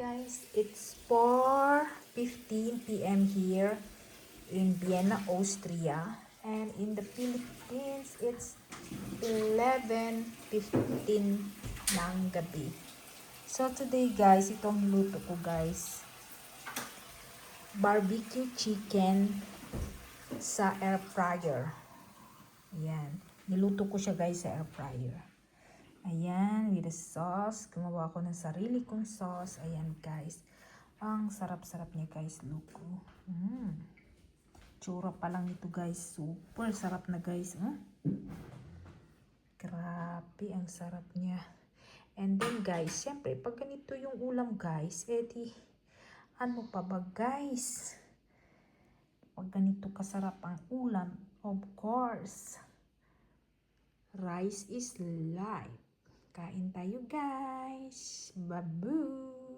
guys, it's 4:15 p.m. here in Vienna, Austria, and in the Philippines it's 11:15 ng gabi. So today guys, itong luto ko guys, barbecue chicken sa air fryer. Ayan, niluto ko siya guys sa air fryer. Ayan, with the sauce. Gumawa ko ng sarili kong sauce. Ayan, guys. Ang sarap-sarap niya, guys. Look. Tsura pa lang ito, guys. Super sarap na, guys. Grabe, ang sarap niya. And then, guys, syempre, pag ganito yung ulam, guys, edi, ano pa ba, guys? Pag ganito kasarap ang ulam, of course, rice is life. Kain tayo guys. Babu!